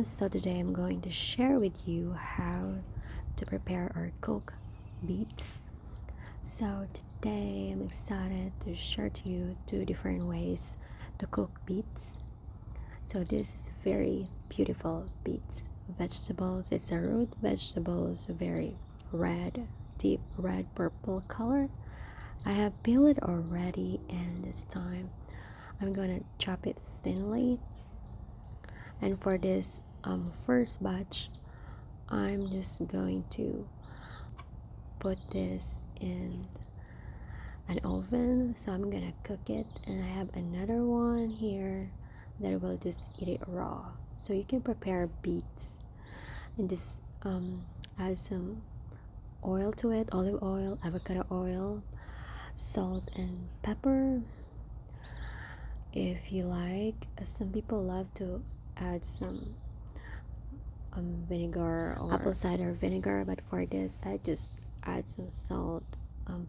So today I'm going to share with you how to prepare or cook beets. So today I'm excited to share to you two different ways to cook beets. So this is very beautiful beets vegetables. It's a root vegetable, it's a very red, deep red purple color. I have peeled it already, and this time I'm gonna chop it thinly. And for this first batch, I'm just going to put this in an oven, so I'm gonna cook it, and I have another one here that will just eat it raw. So you can prepare beets and just add some oil to it, olive oil, avocado oil, salt and pepper if you like. Some people love to add some vinegar or apple cider vinegar, but for this I just add some salt,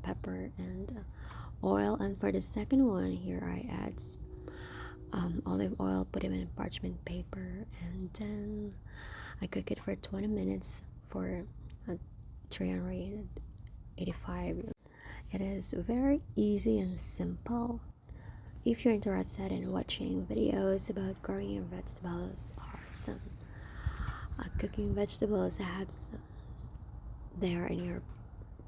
pepper and oil. And for the second one here I add olive oil, put it in parchment paper, and then I cook it for 20 minutes for 385. It is very easy and simple. If you're interested in watching videos about growing your vegetables or some cooking vegetables, I have some there in your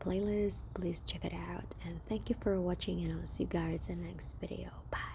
playlist. Please check it out, and thank you for watching, and I'll see you guys in the next video. Bye.